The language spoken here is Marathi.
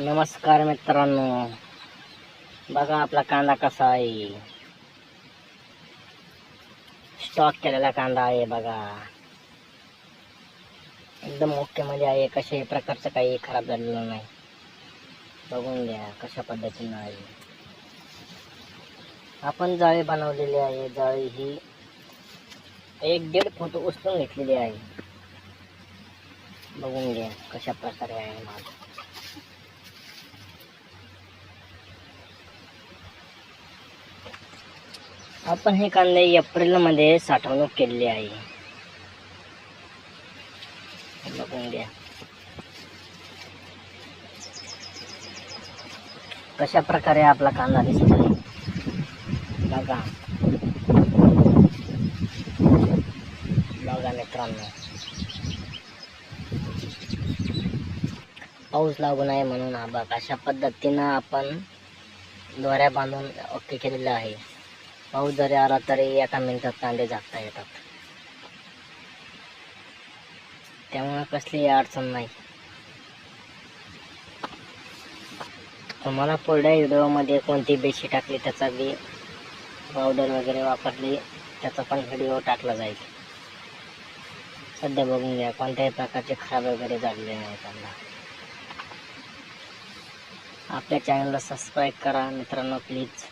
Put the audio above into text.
नमस्कार मित्रांनो, बघा आपला कांदा कसा आहे. स्टॉक केलेला कांदा आहे बघा. एकदम ओके मध्ये आहे. कशाही प्रकारचं काही खराब झालेलं नाही. बघून घ्या कशा पद्धतीनं आहे. आपण जाळी बनवलेली आहे. जाळी ही 1-1.5 फूट उचलून घेतलेली आहे. बघून घ्या कशा प्रकारे आहे माल. आपण हे कांदे एप्रिल मध्ये साठवणूक केलेली आहे. बघून घ्या कशा प्रकारे आपला कांदा दिसत आहे बघा. बघा मित्रांनो, पाऊस लागू नये म्हणून हा बघा अशा पद्धतीनं आपण दोऱ्या बांधून ओके केलेलं आहे. पाऊस जरी आला तरी एका मिनिटात कांदे झाकता येतात. त्यामुळे कसलीही अडचण नाही. तुम्हाला पुढल्या व्हिडिओमध्ये कोणती बेशी टाकली, त्याचा बी पावडर वगैरे वापरली त्याचा पण व्हिडिओ टाकला जाईल. सध्या बघून घ्या कोणत्याही प्रकारचे खराब वगैरे झालेले नाही कांदा. आपल्या चॅनलला सबस्क्राईब करा मित्रांनो प्लीज.